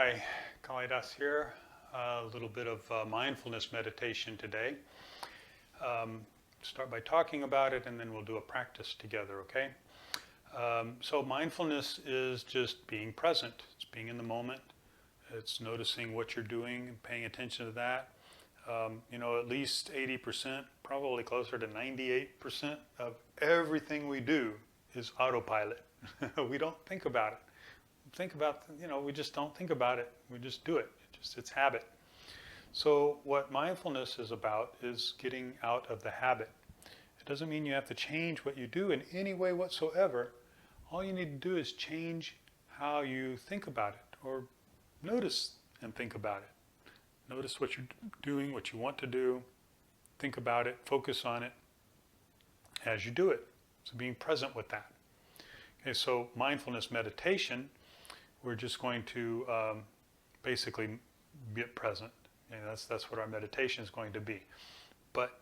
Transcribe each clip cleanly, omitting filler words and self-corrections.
Hi, Kalidas here. A little bit of mindfulness meditation today. Start by talking about it and then we'll do a practice together, okay? So mindfulness is just being present. It's being in the moment. It's noticing what you're doing and paying attention to that. At least 80%, probably closer to 98% of everything we do is autopilot. We don't think about it. We just don't think about it. We just do it. It's habit. So what mindfulness is about is getting out of the habit. It doesn't mean you have to change what you do in any way whatsoever. All you need to do is change how you think about it, or notice and think about it. Notice what you're doing, what you want to do. Think about it, focus on it as you do it. So being present with that. Okay, so mindfulness meditation, we're just going to basically get present. And that's what our meditation is going to be. But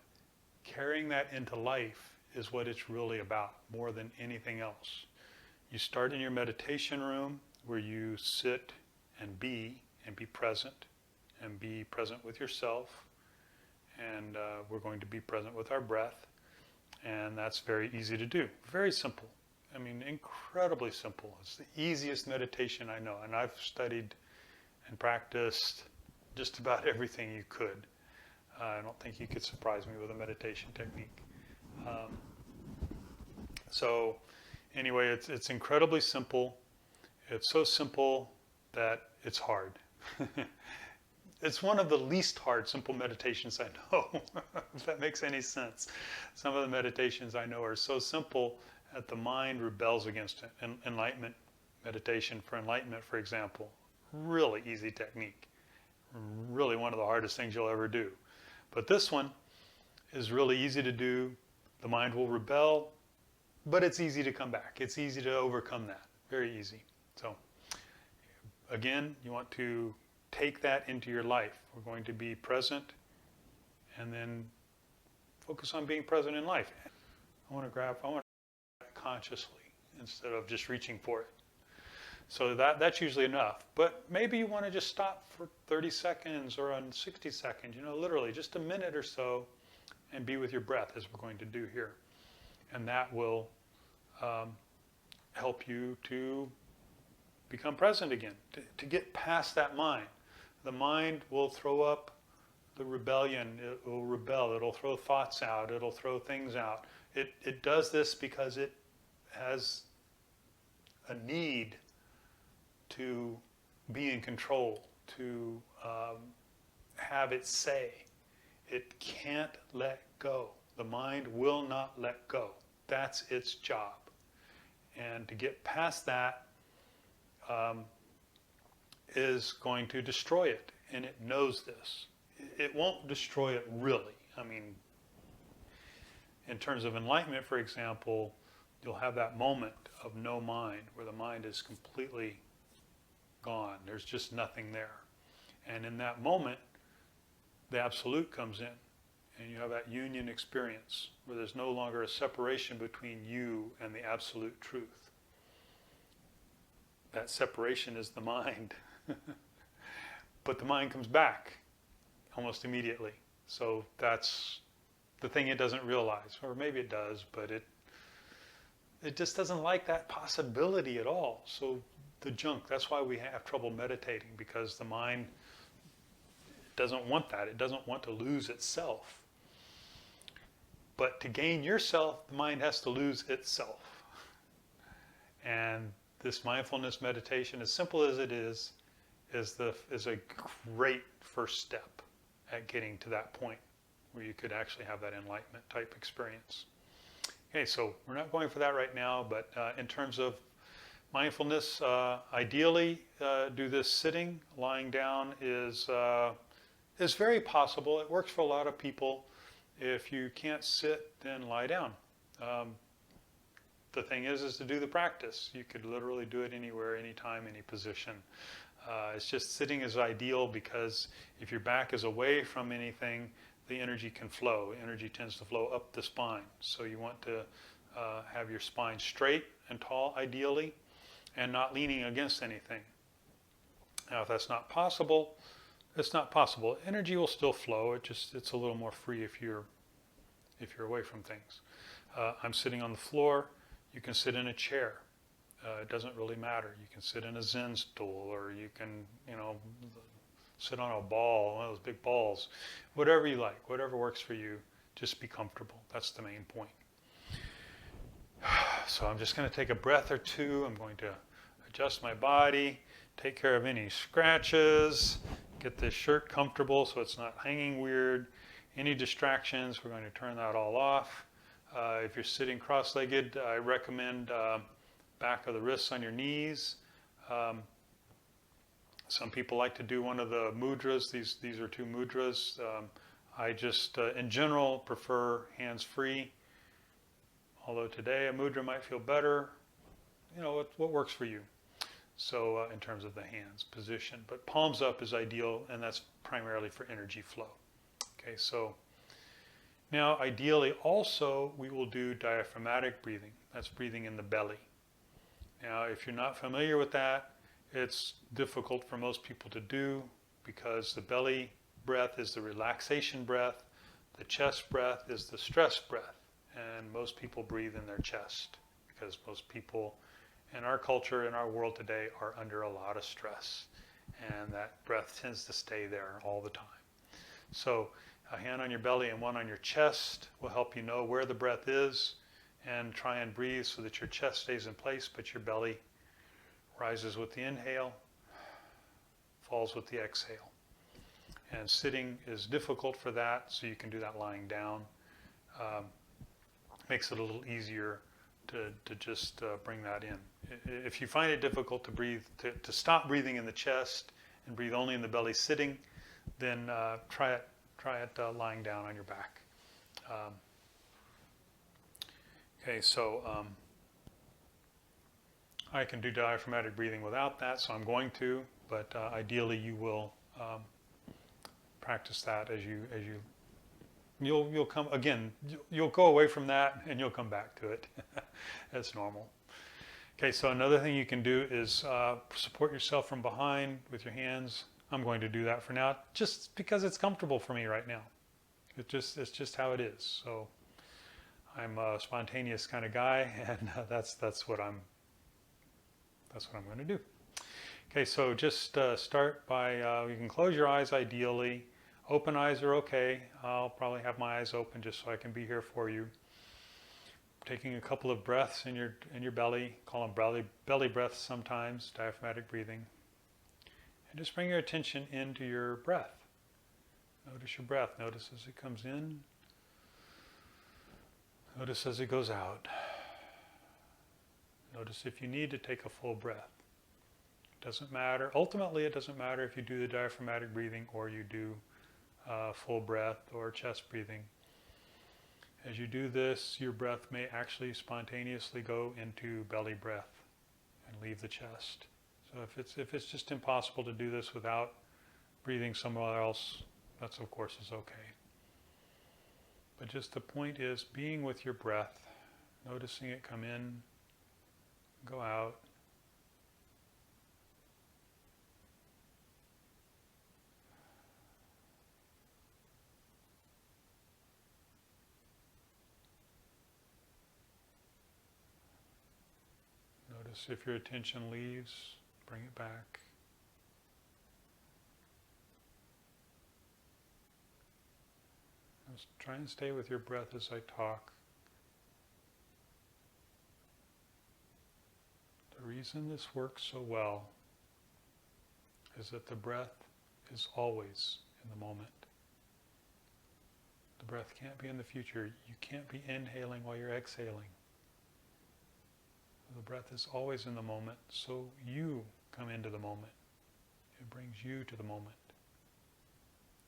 carrying that into life is what it's really about, more than anything else. You start in your meditation room where you sit and be present with yourself. And we're going to be present with our breath. And that's very easy to do. Very simple. I mean, incredibly simple. It's the easiest meditation I know. And I've studied and practiced just about everything you could. I don't think you could surprise me with a meditation technique. So anyway, it's incredibly simple. It's so simple that it's hard. It's one of the least hard simple meditations I know, if that makes any sense. Some of the meditations I know are so simple that the mind rebels against it. Enlightenment meditation for enlightenment, for example, really easy technique. Really one of the hardest things you'll ever do. But this one is really easy to do. The mind will rebel, but it's easy to come back. It's easy to overcome that. Very easy. So again, you want to take that into your life. We're going to be present and then focus on being present in life. I want to grab consciously instead of just reaching for it. So that's usually enough. But maybe you want to just stop for 30 seconds or on 60 seconds, literally just a minute or so, and be with your breath, as we're going to do here. And that will help you to become present again, to get past that mind. The mind will throw up the rebellion. It will rebel. It'll throw thoughts out. It'll throw things out. It does this because it has a need to be in control, to have its say. It can't let go. The mind will not let go. That's its job. And to get past that is going to destroy it. And it knows this. It won't destroy it really. I mean, in terms of enlightenment, for example, you'll have that moment of no mind, where the mind is completely gone. There's just nothing there. And in that moment, the absolute comes in. And you have that union experience, where there's no longer a separation between you and the absolute truth. That separation is the mind. But the mind comes back almost immediately. So that's the thing it doesn't realize. Or maybe it does, but it just doesn't like that possibility at all. So the junk, that's why we have trouble meditating, because the mind doesn't want that. It doesn't want to lose itself. But to gain yourself, the mind has to lose itself. And this mindfulness meditation, as simple as it is a great first step at getting to that point where you could actually have that enlightenment type experience. Okay, so we're not going for that right now, but in terms of mindfulness, ideally do this sitting. Lying down is very possible. It works for a lot of people. If you can't sit, then lie down. The thing is to do the practice. You could literally do it anywhere, anytime, any position. It's just sitting is ideal, because if your back is away from anything, the energy can flow. Energy tends to flow up the spine. So you want to have your spine straight and tall, ideally, and not leaning against anything. Now, if that's not possible, it's not possible. Energy will still flow. It's a little more free if you're away from things. I'm sitting on the floor. You can sit in a chair. It doesn't really matter. You can sit in a Zen stool, or you can, sit on a ball, one of those big balls. Whatever you like, whatever works for you, just be comfortable. That's the main point. So I'm just going to take a breath or two. I'm going to adjust my body, take care of any scratches, get this shirt comfortable so it's not hanging weird. Any distractions, we're going to turn that all off. If you're sitting cross-legged, I recommend back of the wrists on your knees. Some people like to do one of the mudras. These are two mudras. I just, in general, prefer hands-free. Although today a mudra might feel better. What works for you. So in terms of the hands position. But palms up is ideal, and that's primarily for energy flow. Okay, so now ideally also we will do diaphragmatic breathing. That's breathing in the belly. Now if you're not familiar with that, it's difficult for most people to do because the belly breath is the relaxation breath, the chest breath is the stress breath, and most people breathe in their chest because most people in our culture, in our world today, are under a lot of stress, and that breath tends to stay there all the time. So a hand on your belly and one on your chest will help you know where the breath is, and try and breathe so that your chest stays in place, but your belly rises with the inhale, falls with the exhale. And sitting is difficult for that, so you can do that lying down. Makes it a little easier to just bring that in. If you find it difficult to breathe, to stop breathing in the chest and breathe only in the belly sitting, then try it lying down on your back. Okay, so I can do diaphragmatic breathing without that, so I'm going to, but ideally you will practice that as you'll come again. You'll go away from that and you'll come back to it. That's normal. Okay, so another thing you can do is support yourself from behind with your hands. I'm going to do that for now, just because it's comfortable for me right now. It's just how it is. So I'm a spontaneous kind of guy, and that's what I'm going to do. Okay, so just start by you can close your eyes ideally. Open eyes are okay. I'll probably have my eyes open just so I can be here for you. Taking a couple of breaths in your belly, call them belly breaths sometimes, diaphragmatic breathing. And just bring your attention into your breath. Notice your breath. Notice as it comes in. Notice as it goes out. Notice if you need to take a full breath. It doesn't matter. Ultimately, it doesn't matter if you do the diaphragmatic breathing or you do full breath or chest breathing. As you do this, your breath may actually spontaneously go into belly breath and leave the chest. So if it's just impossible to do this without breathing somewhere else, that's of course is okay. But just the point is being with your breath, noticing it come in, go out. Notice if your attention leaves, bring it back. Just try and stay with your breath as I talk. The reason this works so well is that the breath is always in the moment. The breath can't be in the future. You can't be inhaling while you're exhaling. The breath is always in the moment, so you come into the moment. It brings you to the moment.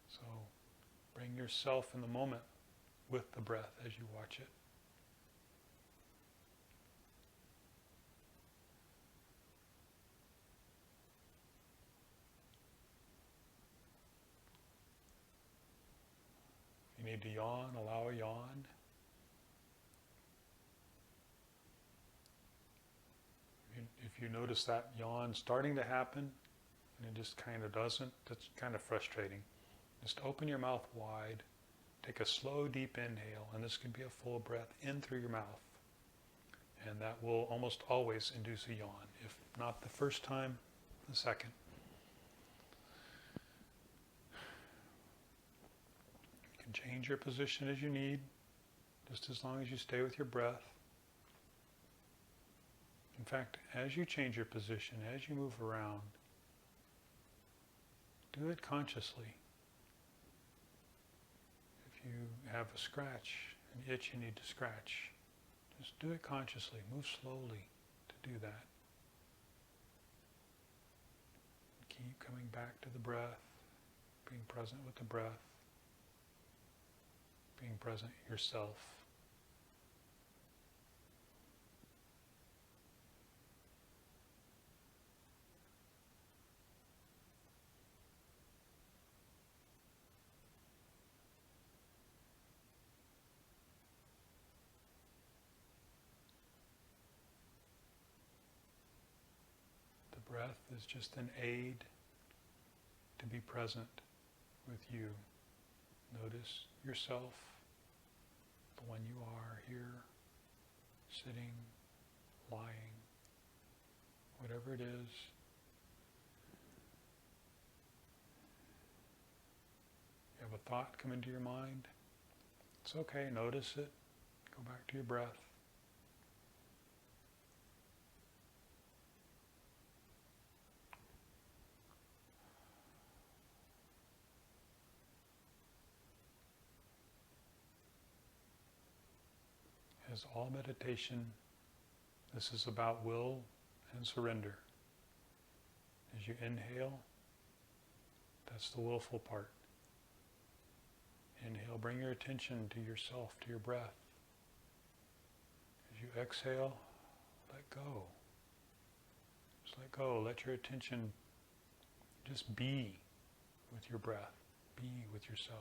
So bring yourself in the moment with the breath as you watch it. If you need to yawn, allow a yawn. If you notice that yawn starting to happen, and it just kind of doesn't. That's kind of frustrating. Just open your mouth wide. Take a slow, deep inhale, and this can be a full breath in through your mouth. And that will almost always induce a yawn. If not the first time, the second. You can change your position as you need, just as long as you stay with your breath. In fact, as you change your position, as you move around, do it consciously. If you have a scratch, an itch you need to scratch, just do it consciously. Move slowly to do that. Keep coming back to the breath, being present with the breath, being present yourself. The breath is just an aid to be present with you. Notice yourself, the one you are here, sitting, lying, whatever it is. You have a thought come into your mind. It's okay, notice it. Go back to your breath. As all meditation, this is about will and surrender. As you inhale, that's the willful part. Inhale, bring your attention to yourself, to your breath. As you exhale, let go. Just let go. Let your attention just be with your breath. Be with yourself.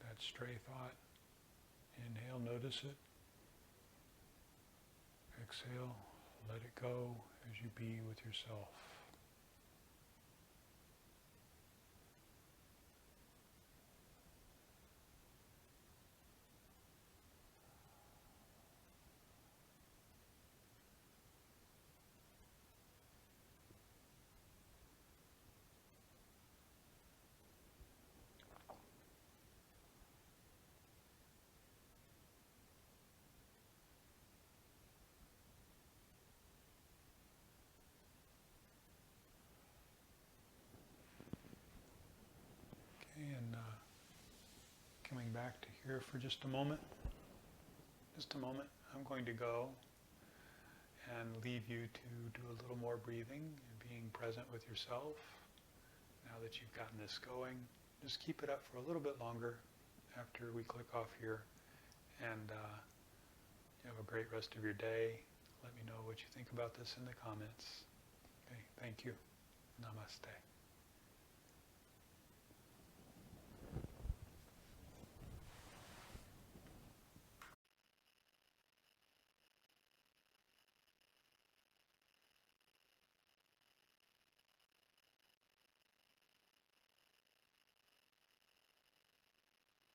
That stray thought. Inhale, notice it. Exhale, let it go as you be with yourself. And coming back to here for just a moment. I'm going to go and leave you to do a little more breathing and being present with yourself. Now that you've gotten this going, just keep it up for a little bit longer after we click off here. And you have a great rest of your day. Let me know what you think about this in the comments. Okay, thank you. Namaste.